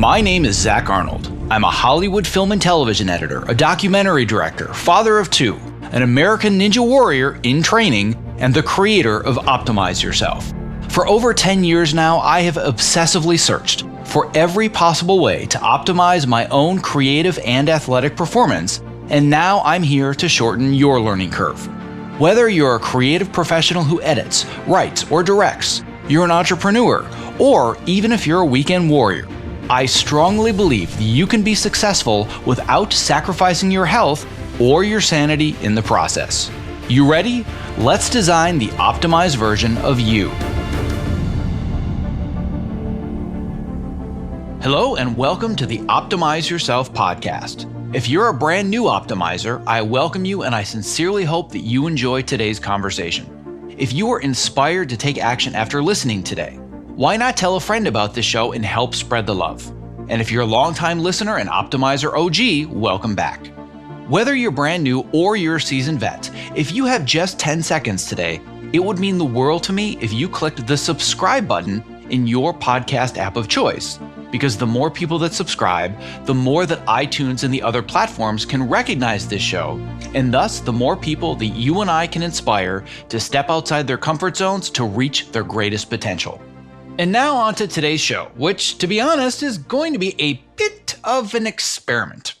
My name is Zach Arnold. I'm a Hollywood film and television editor, a documentary director, father of two, an American Ninja Warrior in training, and the creator of Optimize Yourself. For over 10 years now, I have obsessively searched for every possible way to optimize my own creative and athletic performance, and now I'm here to shorten your learning curve. Whether you're a creative professional who edits, writes, or directs, you're an entrepreneur, or even if you're a weekend warrior, I strongly believe that you can be successful without sacrificing your health or your sanity in the process. You ready? Let's design the optimized version of you. Hello and welcome to the Optimize Yourself podcast. If you're a brand new optimizer, I welcome you and I sincerely hope that you enjoy today's conversation. If you are inspired to take action after listening today, why not tell a friend about this show and help spread the love? And if you're a longtime listener and Optimizer OG, welcome back. Whether you're brand new or you're a seasoned vet, if you have just 10 seconds today, it would mean the world to me if you clicked the subscribe button in your podcast app of choice. Because the more people that subscribe, the more that iTunes and the other platforms can recognize this show, and thus the more people that you and I can inspire to step outside their comfort zones to reach their greatest potential. And now on to today's show, which, to be honest, is going to be a bit of an experiment.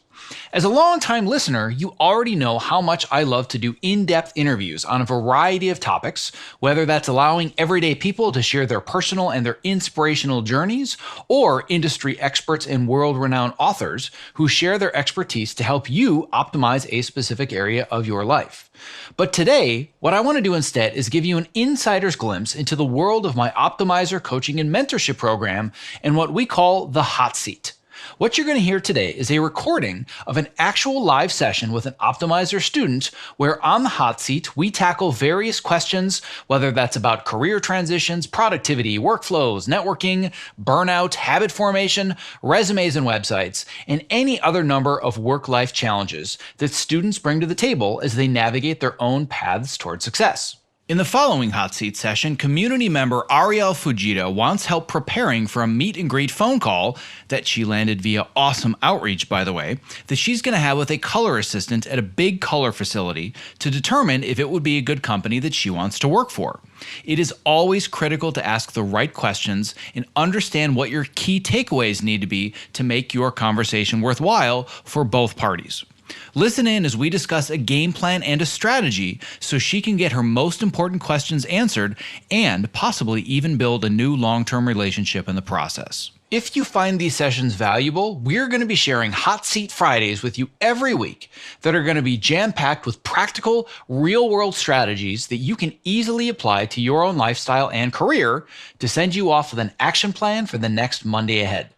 As a longtime listener, you already know how much I love to do in-depth interviews on a variety of topics, whether that's allowing everyday people to share their personal and their inspirational journeys, or industry experts and world-renowned authors who share their expertise to help you optimize a specific area of your life. But today, what I want to do instead is give you an insider's glimpse into the world of my Optimizer coaching and mentorship program and what we call the hot seat. What you're going to hear today is a recording of an actual live session with an Optimizer student where on the hot seat, we tackle various questions, whether that's about career transitions, productivity, workflows, networking, burnout, habit formation, resumes and websites, and any other number of work-life challenges that students bring to the table as they navigate their own paths toward success. In the following hot seat session, community member Ariel Fujita wants help preparing for a meet and greet phone call that she landed via awesome outreach, by the way, that she's going to have with a color assistant at a big color facility to determine if it would be a good company that she wants to work for. It is always critical to ask the right questions and understand what your key takeaways need to be to make your conversation worthwhile for both parties. Listen in as we discuss a game plan and a strategy so she can get her most important questions answered and possibly even build a new long-term relationship in the process. If you find these sessions valuable, we're going to be sharing Hot Seat Fridays with you every week that are going to be jam-packed with practical, real-world strategies that you can easily apply to your own lifestyle and career to send you off with an action plan for the next Monday ahead.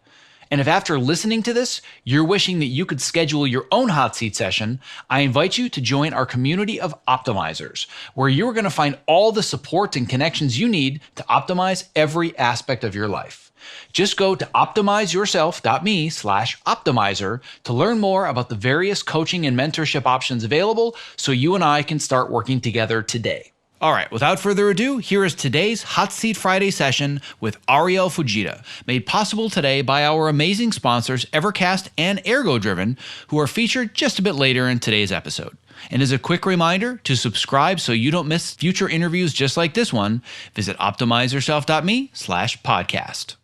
And if after listening to this, you're wishing that you could schedule your own hot seat session, I invite you to join our community of optimizers, where you're going to find all the support and connections you need to optimize every aspect of your life. Just go to optimizeyourself.me/optimizer to learn more about the various coaching and mentorship options available so you and I can start working together today. All right, without further ado, here is today's Hot Seat Friday session with Ariel Fujita, made possible today by our amazing sponsors Evercast and ErgoDriven, who are featured just a bit later in today's episode. And as a quick reminder, to subscribe so you don't miss future interviews just like this one, visit optimizeyourself.me/podcast.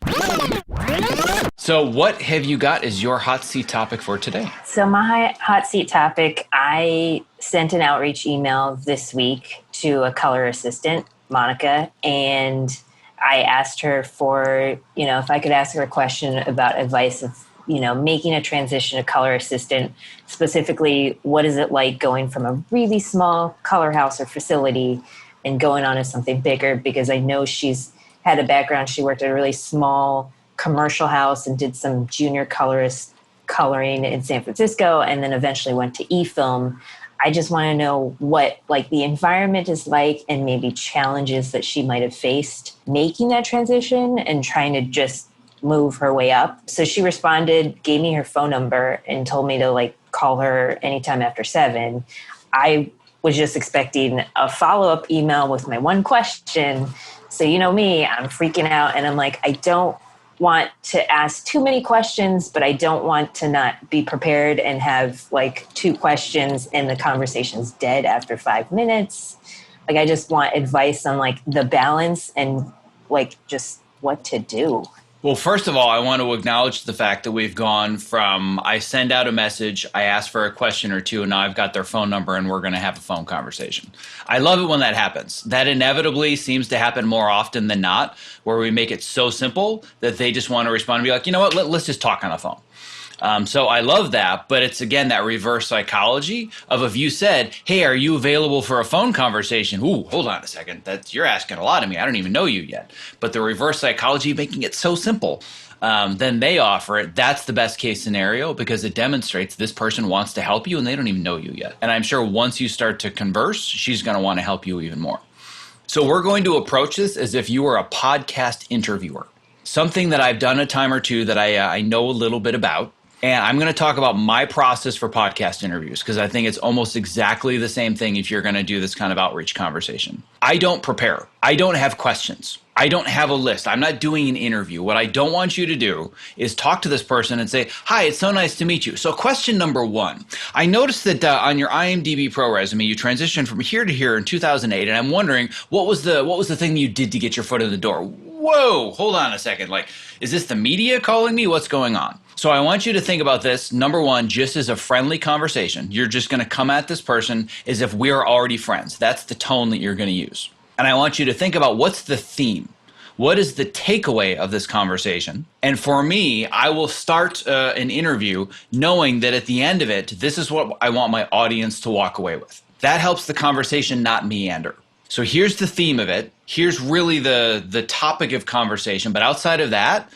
So what have you got as your hot seat topic for today? So my hot seat topic, I sent an outreach email this week to a color assistant, Monica, and I asked her for, if I could ask her a question about advice of, making a transition to color assistant. Specifically, what is it like going from a really small color house or facility and going on to something bigger? Because I know she's had a background. She worked at a really small commercial house and did some junior colorist coloring in San Francisco, and then eventually went to e-film. I just want to know what the environment is like and maybe challenges that she might have faced making that transition and trying to just move her way up. So she responded, gave me her phone number and told me to call her anytime after 7. I was just expecting a follow-up email with my one question. So you know me, I'm freaking out and I'm like, I don't want to ask too many questions, but I don't want to not be prepared and have like 2 questions and the conversation's dead after 5 minutes. Like, I just want advice on like the balance and like just what to do. Well, first of all, I want to acknowledge the fact that we've gone from I send out a message, I ask for a question or two, and now I've got their phone number and we're going to have a phone conversation. I love it when that happens. That inevitably seems to happen more often than not, where we make it so simple that they just want to respond and be like, you know what, let's just talk on the phone. So I love that, but it's, again, that reverse psychology of if you said, hey, are you available for a phone conversation? Ooh, hold on a second. You're asking a lot of me. I don't even know you yet. But the reverse psychology, making it so simple, then they offer it. That's the best case scenario because it demonstrates this person wants to help you and they don't even know you yet. And I'm sure once you start to converse, she's going to want to help you even more. So we're going to approach this as if you were a podcast interviewer, something that I've done a time or two that I know a little bit about. And I'm going to talk about my process for podcast interviews because I think it's almost exactly the same thing if you're going to do this kind of outreach conversation. I don't prepare. I don't have questions. I don't have a list. I'm not doing an interview. What I don't want you to do is talk to this person and say, hi, it's so nice to meet you. So question number 1, I noticed that on your IMDb Pro resume, you transitioned from here to here in 2008. And I'm wondering, what was the thing you did to get your foot in the door? Whoa, hold on a second. Like, is this the media calling me? What's going on? So I want you to think about this, number 1, just as a friendly conversation. You're just going to come at this person as if we're already friends. That's the tone that you're going to use. And I want you to think about what's the theme? What is the takeaway of this conversation? And for me, I will start an interview knowing that at the end of it, this is what I want my audience to walk away with. That helps the conversation not meander. So here's the theme of it. Here's really the topic of conversation. But outside of that,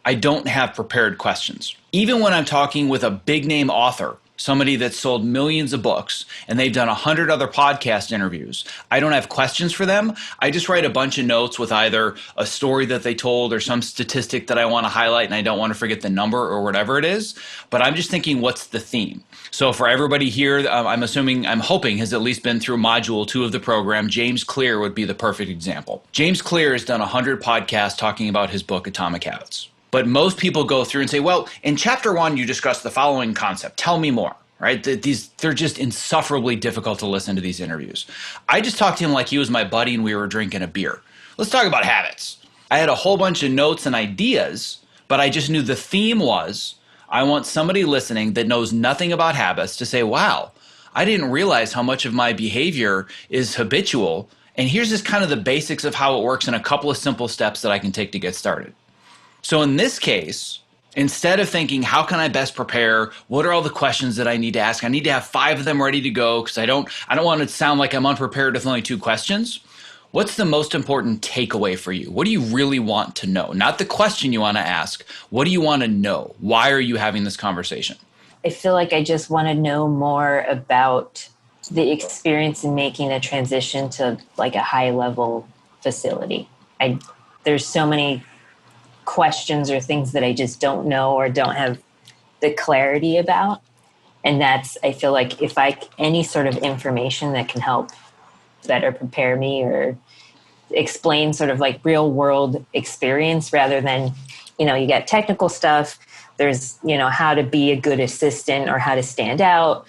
I don't have prepared questions. Even when I'm talking with a big name author, somebody that's sold millions of books, and they've done 100 other podcast interviews, I don't have questions for them. I just write a bunch of notes with either a story that they told or some statistic that I want to highlight, and I don't want to forget the number or whatever it is. But I'm just thinking, what's the theme? So for everybody here, I'm hoping has at least been through module 2 of the program. James Clear would be the perfect example. James Clear has done 100 podcasts talking about his book, Atomic Habits. But most people go through and say, well, in chapter 1, you discussed the following concept. Tell me more, right? They're just insufferably difficult to listen to these interviews. I just talked to him like he was my buddy and we were drinking a beer. Let's talk about habits. I had a whole bunch of notes and ideas, but I just knew the theme was I want somebody listening that knows nothing about habits to say, wow, I didn't realize how much of my behavior is habitual. And here's just kind of the basics of how it works and a couple of simple steps that I can take to get started. So in this case, instead of thinking, how can I best prepare? What are all the questions that I need to ask? I need to have 5 of them ready to go because I don't want it to sound like I'm unprepared with only 2 questions. What's the most important takeaway for you? What do you really want to know? Not the question you want to ask. What do you want to know? Why are you having this conversation? I feel like I just want to know more about the experience in making a transition to like a high level facility. There's so many questions or things that I just don't know or don't have the clarity about. And I feel like any sort of information that can help better prepare me or explain sort of like real world experience rather than, you got technical stuff. There's, how to be a good assistant or how to stand out.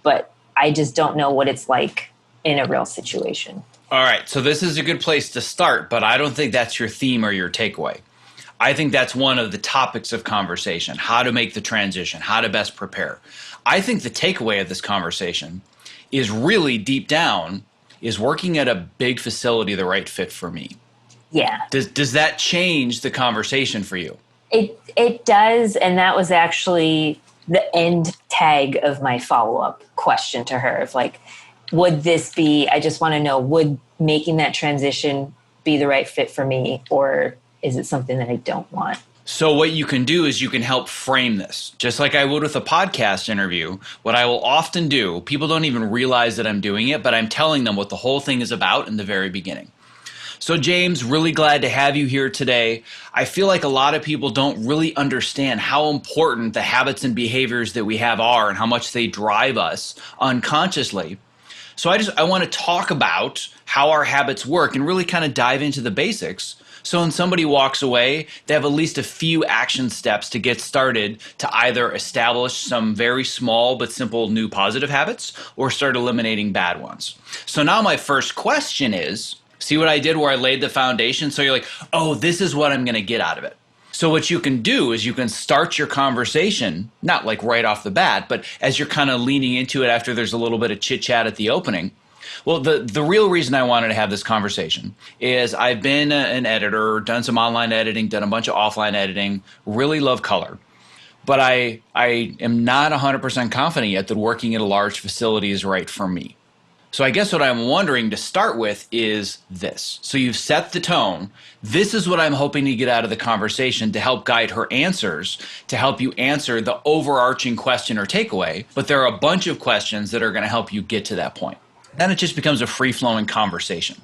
But I just don't know what it's like in a real situation. All right. So this is a good place to start, but I don't think that's your theme or your takeaway. I think that's one of the topics of conversation, how to make the transition, how to best prepare. I think the takeaway of this conversation is really deep down is working at a big facility the right fit for me. Yeah. Does that change the conversation for you? It does, and that was actually the end tag of my follow-up question to her of like, I just want to know, would making that transition be the right fit for me, or is it something that I don't want? So what you can do is you can help frame this. Just like I would with a podcast interview, what I will often do, people don't even realize that I'm doing it, but I'm telling them what the whole thing is about in the very beginning. So James, really glad to have you here today. I feel like a lot of people don't really understand how important the habits and behaviors that we have are and how much they drive us unconsciously. So I want to talk about how our habits work and really kind of dive into the basics So when somebody walks away, they have at least a few action steps to get started to either establish some very small but simple new positive habits or start eliminating bad ones. So now my first question is, see what I did where I laid the foundation? So you're like, oh, this is what I'm going to get out of it. So what you can do is you can start your conversation, not like right off the bat, but as you're kind of leaning into it after there's a little bit of chit chat at the opening. Well, the real reason I wanted to have this conversation is I've been an editor, done some online editing, done a bunch of offline editing, really love color. But I am not 100% confident yet that working at a large facility is right for me. So I guess what I'm wondering to start with is this. So you've set the tone. This is what I'm hoping to get out of the conversation to help guide her answers, to help you answer the overarching question or takeaway. But there are a bunch of questions that are going to help you get to that point. Then it just becomes a free-flowing conversation.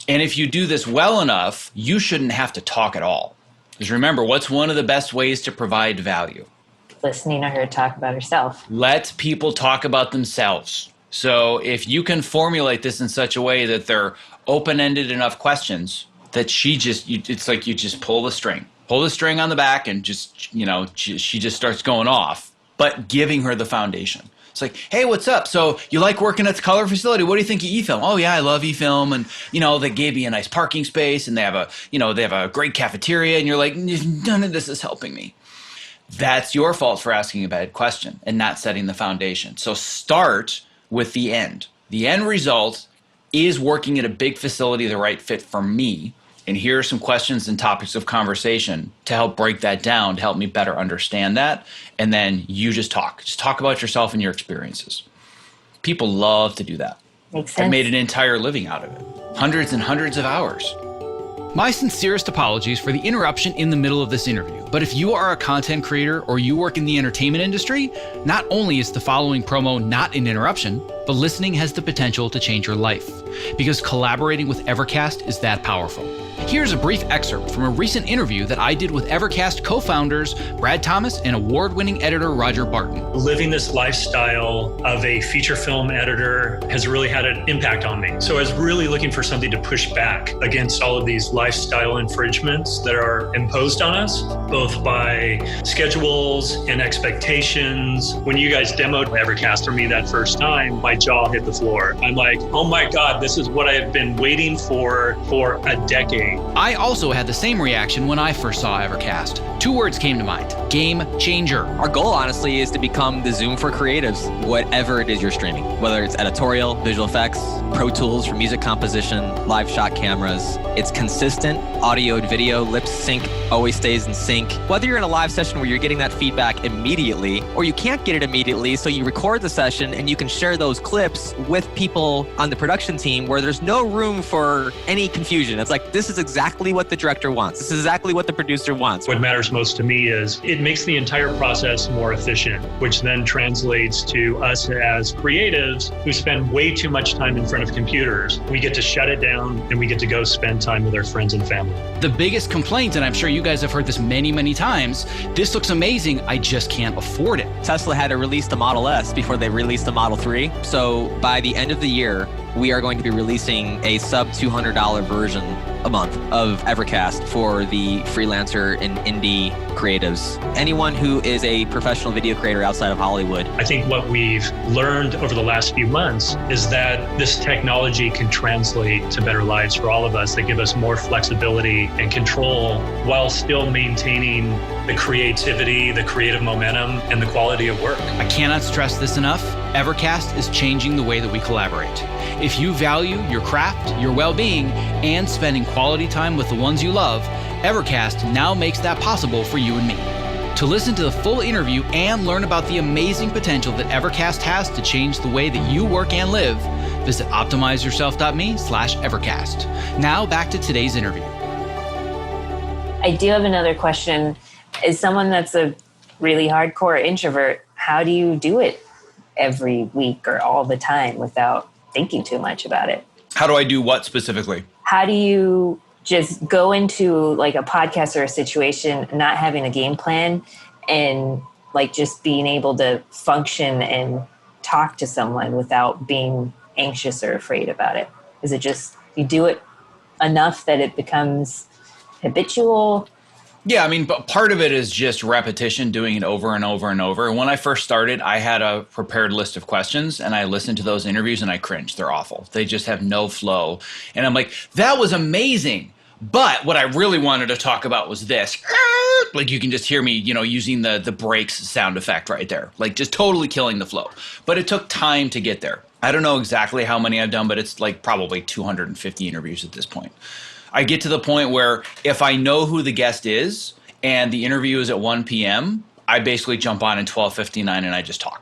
And if you do this well enough, you shouldn't have to talk at all. Because remember, what's one of the best ways to provide value? Listening to her talk about herself. Let people talk about themselves. So if you can formulate this in such a way that they're open-ended enough questions that it's like you just pull the string on the back and just, she just starts going off, but giving her the foundation. It's like, hey, what's up? So you like working at the color facility? What do you think of eFilm? Oh yeah, I love eFilm. And, they gave me a nice parking space and they have a great cafeteria. And you're like, none of this is helping me. That's your fault for asking a bad question and not setting the foundation. So start with the end. The end result is working at a big facility the right fit for me. And here are some questions and topics of conversation to help break that down, to help me better understand that. And then you just talk. Just talk about yourself and your experiences. People love to do that. Makes sense. I've made an entire living out of it. Hundreds and hundreds of hours. My sincerest apologies for the interruption in the middle of this interview, but if you are a content creator or you work in the entertainment industry, not only is the following promo not an interruption, but listening has the potential to change your life, because collaborating with Evercast is that powerful. Here's a brief excerpt from a recent interview that I did with Evercast co-founders Brad Thomas and award-winning editor Roger Barton. Living this lifestyle of a feature film editor has really had an impact on me. So I was really looking for something to push back against all of these lifestyle infringements that are imposed on us, both by schedules and expectations. When you guys demoed Evercast for me that first time, my jaw hit the floor. I'm like, oh my God, this is what I have been waiting for a decade. I also had the same reaction when I first saw Evercast. 2 words came to mind: game changer. Our goal, honestly, is to become the Zoom for creatives, whatever it is you're streaming, whether it's editorial, visual effects, Pro Tools for music composition, live shot cameras. It's consistent audio and video, lip sync, always stays in sync. Whether you're in a live session where you're getting that feedback immediately, or you can't get it immediately, so you record the session and you can share those clips with people on the production team where there's no room for any confusion. It's like, this is exactly what the director wants. This is exactly what the producer wants. What matters most to me is it makes the entire process more efficient, which then translates to us as creatives who spend way too much time in front of computers. We get to shut it down and we get to go spend time with our friends and family. The biggest complaint, and I'm sure you guys have heard this many, many times, this looks amazing, I just can't afford it. Tesla had to release the Model S before they released the Model 3. So by the end of the year, we are going to be releasing a sub $200 version a month of Evercast for the freelancer and indie creatives. Anyone who is a professional video creator outside of Hollywood. I think what we've learned over the last few months is that this technology can translate to better lives for all of us, that give us more flexibility and control while still maintaining the creativity, the creative momentum, and the quality of work. I cannot stress this enough. Evercast is changing the way that we collaborate. If you value your craft, your well-being, and spending quality time with the ones you love, Evercast now makes that possible for you and me. To listen to the full interview and learn about the amazing potential that Evercast has to change the way that you work and live, visit optimizeyourself.me/Evercast. Now back to today's interview. I do have another question. As someone that's a really hardcore introvert, how do you do it every week or all the time without thinking too much about it? How do I do what specifically? How do you just go into like a podcast or a situation not having a game plan and like just being able to function and talk to someone without being anxious or afraid about it? Is it just you do it enough that it becomes habitual? Yeah, I mean, but part of it is just repetition, doing it over and over and over. And when I first started, I had a prepared list of questions and I listened to those interviews and I cringed. They're awful. They just have no flow. And I'm like, that was amazing. But what I really wanted to talk about was this. Like you can just hear me, using the brakes sound effect right there. Like just totally killing the flow. But it took time to get there. I don't know exactly how many I've done, but it's like probably 250 interviews at this point. I get to the point where if I know who the guest is and the interview is at 1 p.m., I basically jump on at 12:59 and I just talk.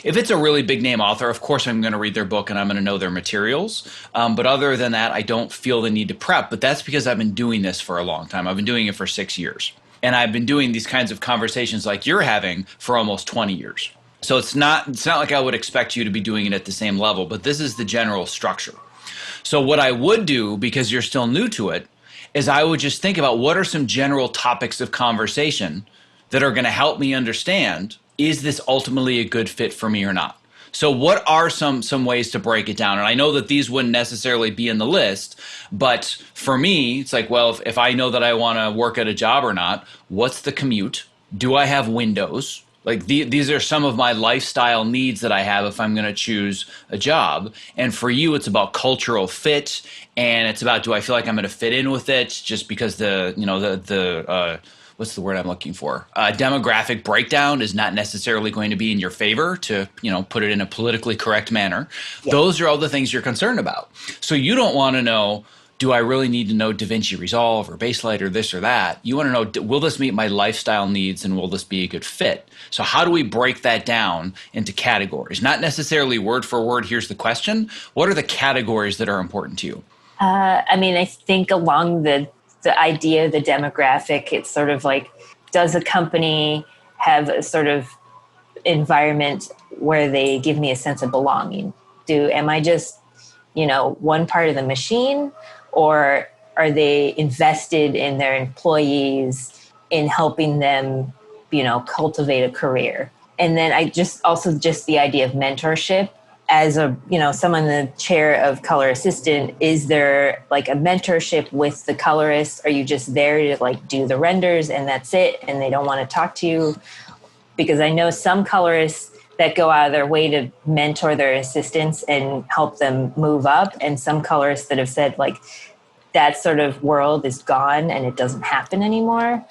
If it's a really big name author, of course I'm going to read their book and I'm going to know their materials. But other than that, I don't feel the need to prep. But that's because I've been doing this for a long time. I've been doing it for 6 years. And I've been doing these kinds of conversations like you're having for almost 20 years. So it's not like I would expect you to be doing it at the same level, but this is the general structure. So what I would do, because you're still new to it, is I would just think about what are some general topics of conversation that are going to help me understand, is this ultimately a good fit for me or not? So what are some ways to break it down? And I know that these wouldn't necessarily be in the list, but for me, it's like, well, if I know that I want to work at a job or not, what's the commute? Do I have windows? Like these are some of my lifestyle needs that I have if I'm going to choose a job. And for you, it's about cultural fit, and it's about, do I feel like I'm going to fit in with it? Just because what's the word I'm looking for? Demographic breakdown is not necessarily going to be in your favor, to put it in a politically correct manner. Yeah. Those are all the things you're concerned about. So you don't want to know, do I really need to know DaVinci Resolve or Baselight or this or that? You want to know, will this meet my lifestyle needs and will this be a good fit? So how do we break that down into categories? Not necessarily word for word, here's the question. What are the categories that are important to you? I think along the idea of the demographic, it's sort of like, does a company have a sort of environment where they give me a sense of belonging? Am I just, one part of the machine? Or are they invested in their employees in helping them, cultivate a career? And then just the idea of mentorship as someone in the chair of color assistant. Is there like a mentorship with the colorist? Are you just there to like do the renders and that's it, and they don't want to talk to you? Because I know some colorists that go out of their way to mentor their assistants and help them move up. And some colorists that have said like, that sort of world is gone and it doesn't happen anymore.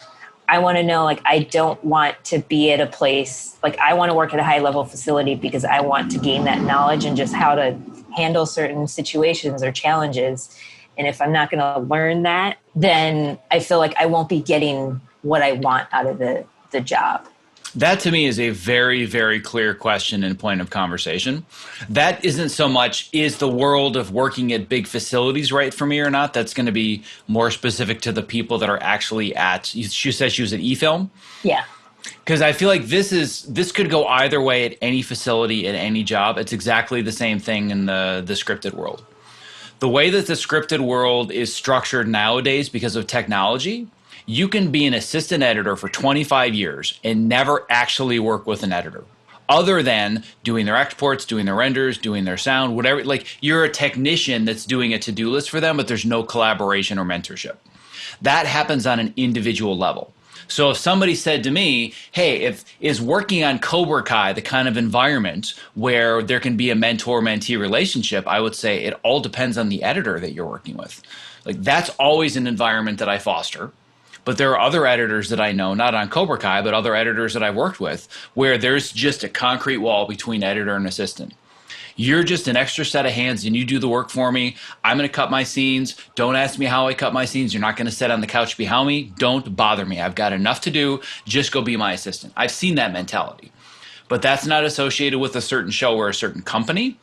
I want to know, like, I don't want to be at a place, like I want to work at a high level facility because I want to gain that knowledge and just how to handle certain situations or challenges. And if I'm not going to learn that, then I feel like I won't be getting what I want out of the job. That to me is a very, very clear question and point of conversation. That isn't so much, is the world of working at big facilities right for me or not? That's going to be more specific to the people that are actually at, she said she was at eFilm. Yeah. Because I feel like this could go either way at any facility, at any job. It's exactly the same thing in the scripted world. The way that the scripted world is structured nowadays because of technology, you can be an assistant editor for 25 years and never actually work with an editor other than doing their exports, doing their renders, doing their sound, whatever. Like you're a technician that's doing a to-do list for them, but there's no collaboration or mentorship. That happens on an individual level. So if somebody said to me, hey, is working on Cobra Kai the kind of environment where there can be a mentor-mentee relationship, I would say it all depends on the editor that you're working with. Like that's always an environment that I foster. But there are other editors that I know, not on Cobra Kai, but other editors that I've worked with, where there's just a concrete wall between editor and assistant. You're just an extra set of hands and you do the work for me. I'm going to cut my scenes. Don't ask me how I cut my scenes. You're not going to sit on the couch behind me. Don't bother me. I've got enough to do. Just go be my assistant. I've seen that mentality. But that's not associated with a certain show or a certain company.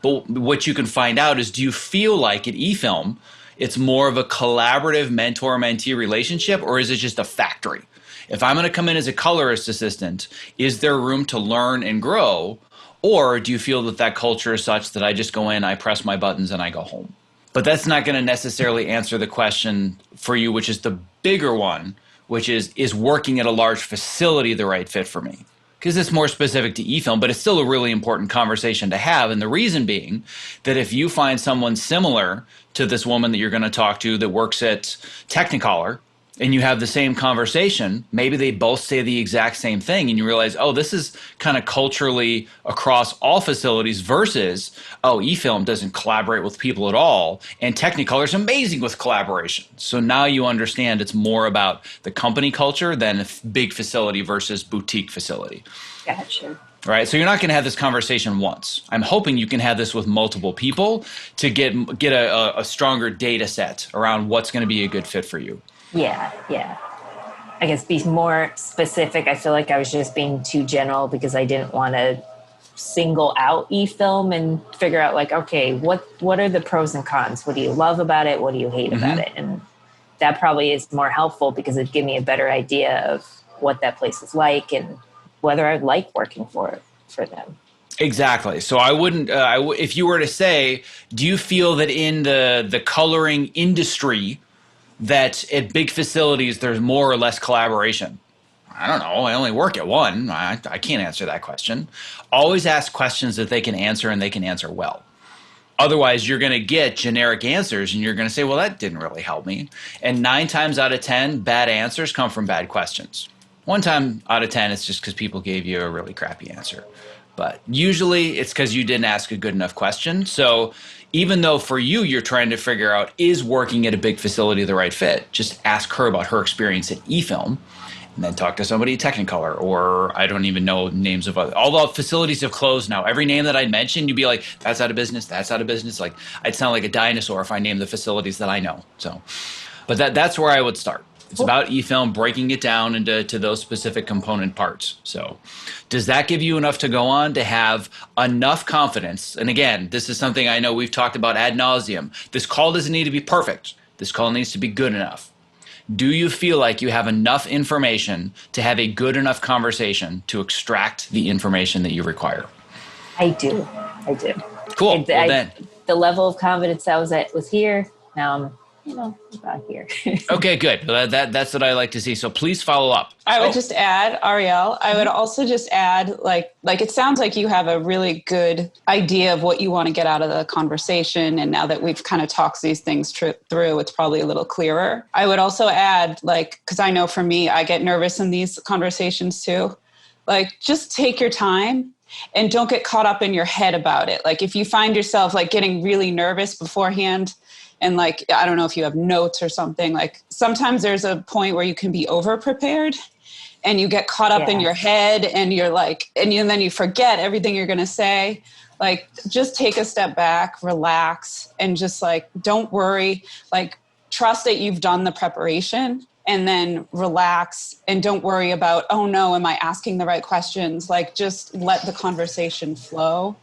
But what you can find out is, do you feel like at eFilm, it's more of a collaborative mentor-mentee relationship, or is it just a factory? If I'm going to come in as a colorist assistant, is there room to learn and grow? Or do you feel that that culture is such that I just go in, I press my buttons, and I go home? But that's not going to necessarily answer the question for you, which is the bigger one, which is working at a large facility the right fit for me? because it's more specific to eFilm, but it's still a really important conversation to have. And the reason being that if you find someone similar to this woman that you're going to talk to that works at Technicolor, and you have the same conversation, maybe they both say the exact same thing, and you realize, oh, this is kind of culturally across all facilities versus, oh, eFilm doesn't collaborate with people at all, and Technicolor is amazing with collaboration. So now you understand it's more about the company culture than a big facility versus boutique facility. Gotcha. Right, so you're not going to have this conversation once. I'm hoping you can have this with multiple people to get a stronger data set around what's going to be a good fit for you. Yeah. I guess be more specific. I feel like I was just being too general because I didn't want to single out eFilm and figure out like, okay, what are the pros and cons? What do you love about it? What do you hate about it? And that probably is more helpful because it'd give me a better idea of what that place is like and whether I'd like working for them. Exactly. So I wouldn't, if you were to say, do you feel that in the coloring industry that at big facilities there's more or less collaboration? I don't know. I only work at one. I can't answer that question. Always ask questions that they can answer and they can answer well. Otherwise, you're going to get generic answers and you're going to say, well, that didn't really help me. And 9 times out of 10, bad answers come from bad questions. 1 time out of 10, it's just because people gave you a really crappy answer. But usually it's because you didn't ask a good enough question. So even though for you, you're trying to figure out, is working at a big facility the right fit? Just ask her about her experience at eFilm and then talk to somebody at Technicolor, or I don't even know names of other. All the facilities have closed now. Every name that I mentioned, you'd be like, that's out of business. That's out of business. Like I'd sound like a dinosaur if I named the facilities that I know. So, but that's where I would start. It's about eFilm, breaking it down into those specific component parts. So does that give you enough to go on to have enough confidence? And again, this is something I know we've talked about ad nauseum. This call doesn't need to be perfect. This call needs to be good enough. Do you feel like you have enough information to have a good enough conversation to extract the information that you require? I do. Cool. Then. The level of confidence I was at was here. Now I'm about here. Okay, good. That's what I like to see. So please follow up. I would just add, Ariel, I would also just add, like it sounds like you have a really good idea of what you want to get out of the conversation. And now that we've kind of talked these things through, it's probably a little clearer. I would also add, because I know for me, I get nervous in these conversations too. Just take your time. And don't get caught up in your head about it. If you find yourself getting really nervous beforehand, and I don't know if you have notes or something, sometimes there's a point where you can be over prepared and you get caught up in your head and you're and then you forget everything you're going to say. Just take a step back, relax, and just don't worry. Trust that you've done the preparation, and then relax and don't worry about, oh no, am I asking the right questions? Just let the conversation flow.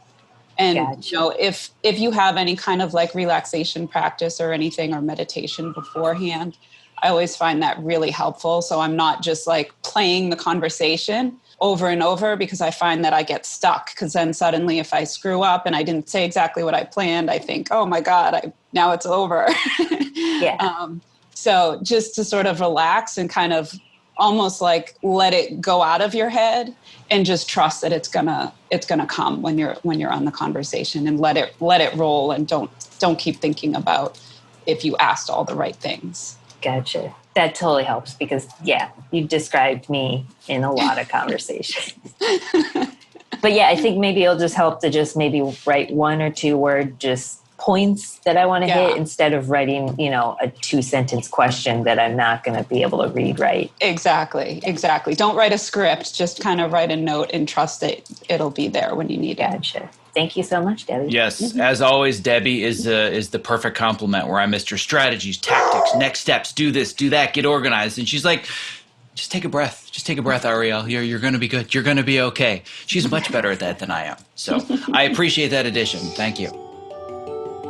And, gotcha. If you have any kind of relaxation practice or anything or meditation beforehand, I always find that really helpful. So I'm not just playing the conversation over and over, because I find that I get stuck, because then suddenly if I screw up and I didn't say exactly what I planned, I think, oh my God, now it's over. Yeah. So just to sort of relax and kind of almost let it go out of your head and just trust that it's gonna come when you're on the conversation, and let it roll, and don't keep thinking about if you asked all the right things. Gotcha. That totally helps, because you described me in a lot of conversations. But I think maybe it'll just help to just maybe write 1 or 2 word just points that I want to hit, instead of writing, a 2-sentence question that I'm not going to be able to read right. Exactly. Don't write a script. Just kind of write a note and trust that it'll be there when you need it. Gotcha. Thank you so much, Debbie. Yes, as always, Debbie is the perfect compliment, where I'm Mr. Strategies, tactics, next steps, do this, do that, get organized. And she's like, just take a breath. Just take a breath, Ariel. You're going to be good. You're going to be okay. She's much better at that than I am. So I appreciate that addition. Thank you.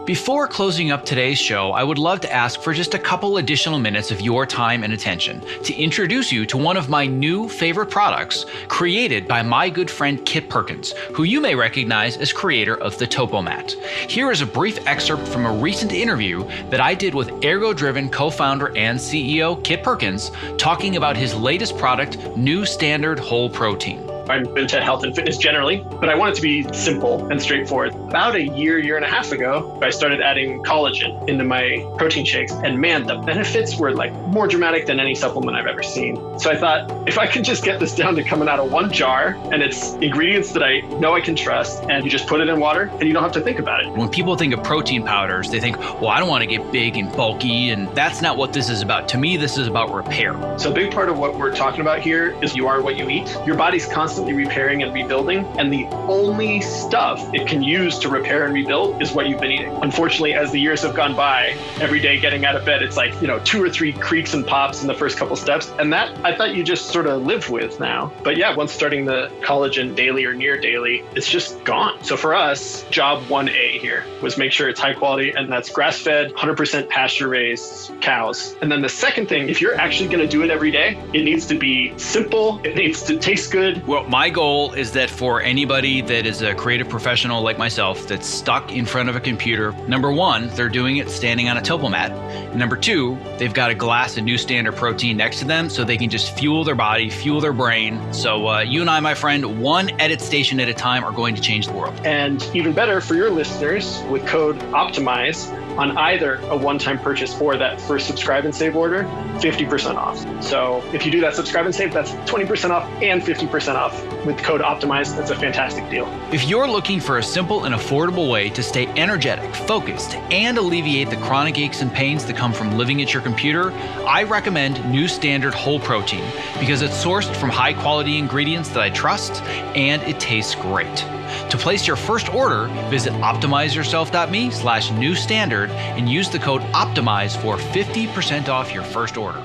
Before closing up today's show, I would love to ask for just a couple additional minutes of your time and attention to introduce you to one of my new favorite products created by my good friend Kit Perkins, who you may recognize as creator of the Topomat. Here is a brief excerpt from a recent interview that I did with Ergo-Driven co-founder and CEO Kit Perkins, talking about his latest product, New Standard Whole Protein. I'm into health and fitness generally, but I want it to be simple and straightforward. About a year and a half ago, I started adding collagen into my protein shakes. And man, the benefits were like more dramatic than any supplement I've ever seen. So I thought, if I can just get this down to coming out of one jar and it's ingredients that I know I can trust, and you just put it in water and you don't have to think about it. When people think of protein powders, they think, well, I don't want to get big and bulky, and that's not what this is about. To me, this is about repair. So a big part of what we're talking about here is you are what you eat. Your body's constantly repairing and rebuilding, and the only stuff it can use to repair and rebuild is what you've been eating. Unfortunately, as the years have gone by, every day getting out of bed, it's like, 2 or 3 creaks and pops in the first couple steps. And that I thought you just sort of lived with now. But yeah, once starting the collagen daily or near daily, it's just gone. So for us, job 1A here was make sure it's high quality, and that's grass-fed, 100% pasture-raised cows. And then the second thing, if you're actually going to do it every day, it needs to be simple. It needs to taste good. Well, my goal is that for anybody that is a creative professional like myself that's stuck in front of a computer, number one, they're doing it standing on a topo mat. Number two, they've got a glass of New Standard protein next to them so they can just fuel their body, fuel their brain. So you and I, my friend, one edit station at a time are going to change the world. And even better for your listeners, with code OPTIMIZE on either a one-time purchase or that first subscribe and save order, 50% off. So if you do that subscribe and save, that's 20% off and 50% off with code OPTIMIZE. That's a fantastic deal. If you're looking for a simple and affordable way to stay energetic, focused, and alleviate the chronic aches and pains that come from living at your computer, I recommend New Standard Whole Protein because it's sourced from high-quality ingredients that I trust, and it tastes great. To place your first order, visit optimizeyourself.me/newstandard and use the code OPTIMIZE for 50% off your first order.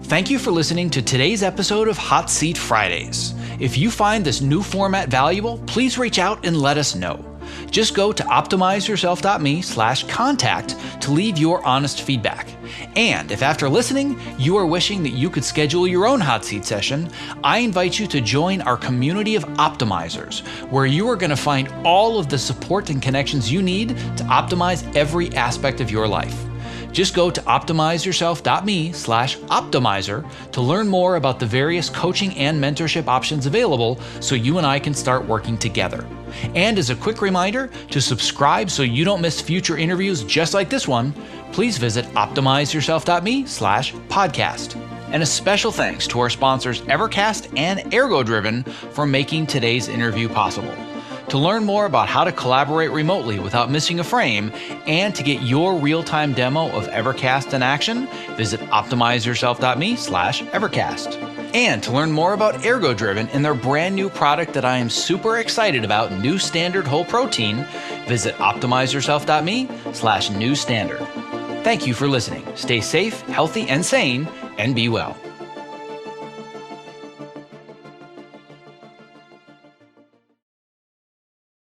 Thank you for listening to today's episode of Hot Seat Fridays. If you find this new format valuable, please reach out and let us know. Just go to optimizeyourself.me/contact to leave your honest feedback. And if after listening, you are wishing that you could schedule your own hot seat session, I invite you to join our community of optimizers, where you are going to find all of the support and connections you need to optimize every aspect of your life. Just go to optimizeyourself.me/optimizer to learn more about the various coaching and mentorship options available so you and I can start working together. And as a quick reminder to subscribe so you don't miss future interviews just like this one, please visit optimizeyourself.me/podcast. And a special thanks to our sponsors Evercast and ErgoDriven for making today's interview possible. To learn more about how to collaborate remotely without missing a frame and to get your real-time demo of Evercast in action, visit optimizeyourself.me/Evercast. And to learn more about ErgoDriven and their brand new product that I am super excited about, New Standard Whole Protein, visit optimizeyourself.me/newstandard. Thank you for listening. Stay safe, healthy, and sane, and be well.